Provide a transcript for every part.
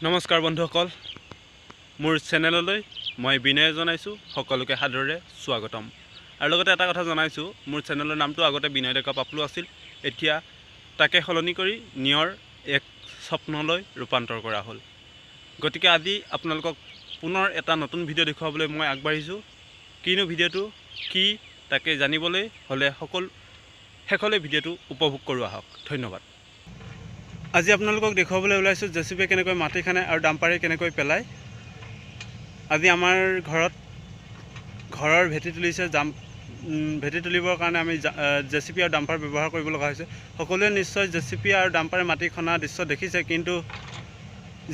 নমস্কাৰ বন্ধুসকল, মোৰ চেনেললৈ মই বিনয় জনাইছোঁ। সকলোকে সাদৰেৰে স্বাগতম। আৰু লগতে এটা কথা জনাইছোঁ, মোৰ চেনেলৰ নামটো আগতে বিনয় ডেকা পাপলু আছিল। এতিয়া তাকে সলনি কৰি নিয়ৰ এক স্বপ্নলৈ ৰূপান্তৰ কৰা হ'ল। গতিকে আজি আপোনালোকক পুনৰ এটা নতুন ভিডিঅ' দেখুৱাবলৈ মই আগবাঢ়িছোঁ। কিনো ভিডিঅ'টো কি তাকে জানিবলৈ হ'লে শেষলৈ ভিডিঅ'টো উপভোগ কৰোঁ আহক। ধন্যবাদ। আজি আপোনালোকক দেখুৱাবলৈ ওলাইছোঁ জেচিবিয়ে কেনেকৈ মাটি খানে আৰু ডাম্পাৰে কেনেকৈ পেলায়। আজি আমাৰ ঘৰৰ ভেটি তুলিছে। ভেটি তুলিবৰ কাৰণে আমি জেচিবি আৰু ডাম্পাৰ ব্যৱহাৰ কৰিব লগা হৈছে। সকলোৱে নিশ্চয় জেচিবি আৰু ডাম্পাৰে মাটি খনা দৃশ্য দেখিছে, কিন্তু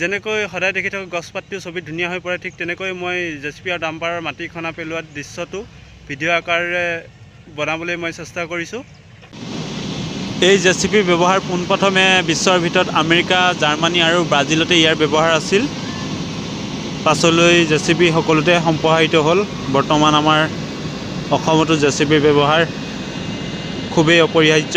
যেনেকৈ সদায় দেখি থাকোঁ গছ পাতটো ছবিত ধুনীয়া হৈ পৰে, ঠিক তেনেকৈ মই জেচিবি আৰু ডাম্পাৰৰ মাটি খনা পেলোৱা দৃশ্যটো ভিডিঅ' আকাৰেৰে বনাবলৈ মই চেষ্টা কৰিছোঁ। এই জেচিবিৰ ব্যৱহাৰ পোনপ্ৰথমে বিশ্বৰ ভিতৰত আমেৰিকা, জাৰ্মানী আৰু ব্ৰাজিলতে ইয়াৰ ব্যৱহাৰ আছিল। পাছলৈ জেচিবি সকলোতে সম্প্ৰসাৰিত হ'ল। বৰ্তমান আমাৰ অসমতো জেচিবিৰ ব্যৱহাৰ খুবেই অপৰিহাৰ্য।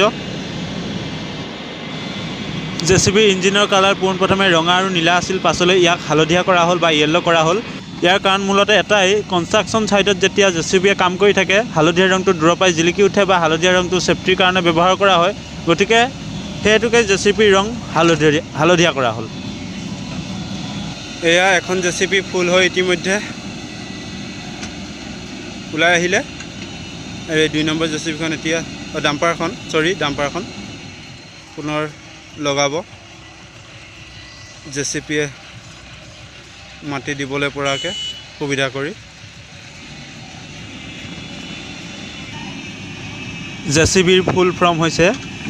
জেচিবিৰ ইঞ্জিনৰ কালাৰ পোনপ্ৰথমে ৰঙা আৰু নীলা আছিল, পাছলৈ ইয়াক হালধীয়া কৰা হ'ল বা য়েল্ল' কৰা হ'ল। ইয়াৰ কাৰণ মূলতে এটাই, কনষ্ট্ৰাকশ্যন ছাইটত যেতিয়া জেচিবিয়ে কাম কৰি থাকে হালধীয়া ৰংটো দূৰৰ পৰাই জিলিকি উঠে বা হালধীয়া ৰংটো ছেফটিৰ কাৰণে ব্যৱহাৰ কৰা হয়। গতিকে সেইটোকে জেচিবিৰ ৰং হালধীয়া কৰা হ'ল। এয়া এখন জেচিবি ফুল হৈ ইতিমধ্যে ওলাই আহিলে। এই 2 নম্বৰ জেচিবিখন এতিয়া ডাম্পাৰখন পুনৰ লগাব। জেচিবিয়ে মাটি দিবলৈ পৰাকৈ সুবিধা কৰি। জেচিবিৰ ফুল ফৰ্ম হৈছে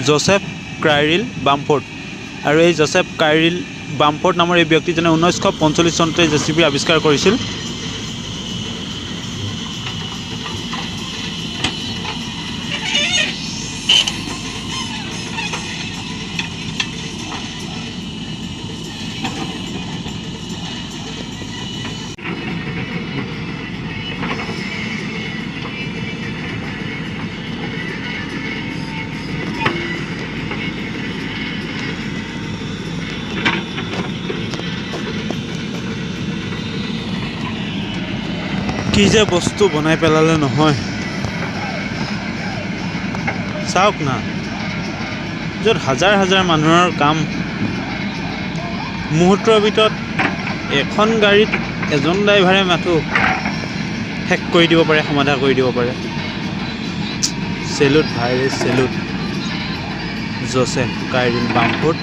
জোচেফ কাইৰিল বামফৰ্ড, আৰু এই জোচেফ কাইৰিল বামফৰ্ড নামৰ এই ব্যক্তিজনে 1945 চনতে জেচিবি আৱিষ্কাৰ কৰিছিল। কি যে বস্তু বনাই পেলালে নহয়, চাওক না। য'ত হাজাৰ হাজাৰ মানুহৰ কাম মুহূৰ্তৰ ভিতৰত এখন গাড়ীত এজন ড্ৰাইভাৰে মাথো শেষ কৰি দিব পাৰে, সমাধা কৰি দিব পাৰে। চেলুট ভাইৰে চেলুট জোচেফ কাইৰিল বামফৰ্ড।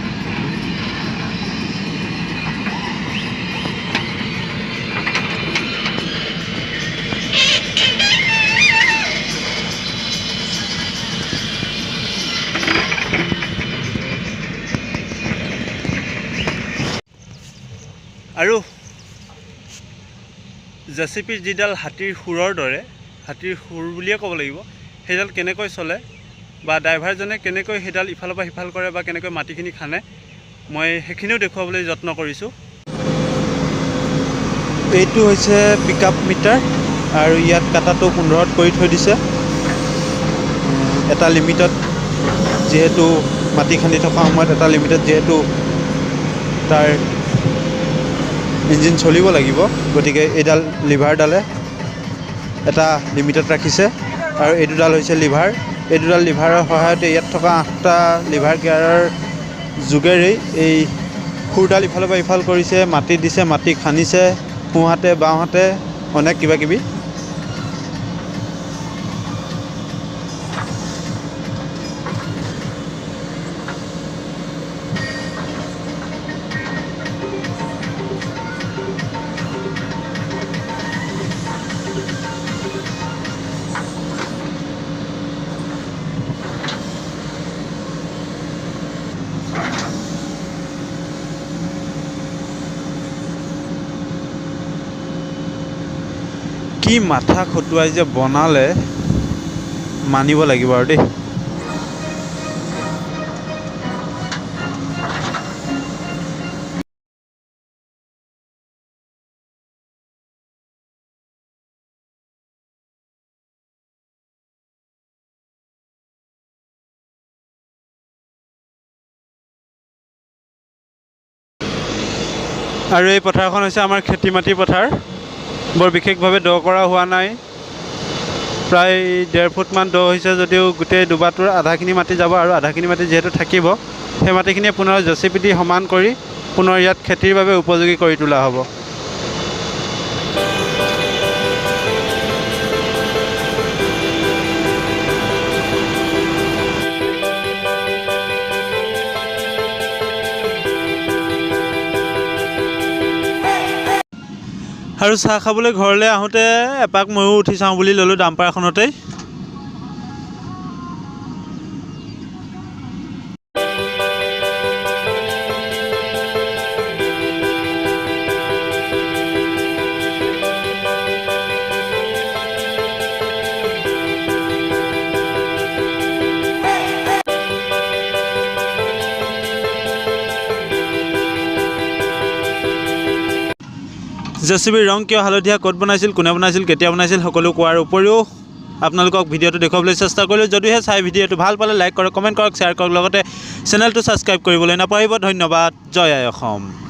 আৰু জেচিবিৰ যিডাল হাতীৰ শুৰৰ দৰে, হাতীৰ শুৰ বুলিয়ে ক'ব লাগিব, সেইডাল কেনেকৈ চলে বা ড্ৰাইভাৰজনে কেনেকৈ সেইডাল ইফালৰ পৰা সিফাল কৰে বা কেনেকৈ মাটিখিনি খানে, মই সেইখিনিও দেখুৱাবলৈ যত্ন কৰিছোঁ। এইটো হৈছে পিকআপ মিটাৰ, আৰু ইয়াত কাটাটো 15ত কৰি থৈ দিছে। এটা লিমিটত, যিহেতু মাটি খান্দি থকা সময়ত এটা লিমিটত যিহেতু তাৰ ইঞ্জিন চলিব লাগিব, গতিকে এইডাল লিভাৰডালে এটা লিমিটত ৰাখিছে। আৰু এই দুডাল হৈছে লিভাৰ। এই দুডাল লিভাৰৰ সহায়তে ইয়াত থকা 8টা লিভাৰ গিয়াৰৰ যোগেৰেই এই শুৰডাল ইফালৰ পৰা ইফাল কৰিছে, মাটি দিছে, মাটি খান্দিছে, সোঁহাতে বাওঁহাতে অনেক কিবা কিবি। কি মাথা খটুৱাই যে বনালে, মানিব লাগিব আৰু দেই। আৰু এই পথাৰখন হৈছে আমাৰ খেতি মাটি পথাৰ, বৰ বিশেষভাৱে দ কৰা হোৱা নাই, প্ৰায় 1.5 ফুটমান দ হৈছে যদিও গোটেই ডুবাটোৰ আধাখিনি মাটি যাব আৰু আধাখিনি মাটি যিহেতু থাকিব সেই মাটিখিনিয়ে পুনৰ জেচিপি দি সমান কৰি পুনৰ ইয়াত খেতিৰ বাবে উপযোগী কৰি তোলা হ'ব। আৰু চাহ খাবলৈ ঘৰলৈ আহোঁতে এপাক ময়ো উঠি চাওঁ বুলি ল'লোঁ ডাম্পাৰ এখনতেই। জেচিবিৰ ৰং কিয় হালধীয়া, ক'ত বনাইছিল, কোনে বনাইছিল, কেতিয়া বনাইছিল সকলো কোৱাৰ উপৰিও আপোনালোকক ভিডিঅ'টো দেখুৱাবলৈ চেষ্টা কৰিলোঁ। যদিহে চাই ভিডিঅ'টো ভাল পালে লাইক কৰক, কমেণ্ট কৰক, শ্বেয়াৰ কৰক, লগতে চেনেলটো ছাবস্ক্ৰাইব কৰিবলৈ নাপাহৰিব। ধন্যবাদ। জয় আই অসম।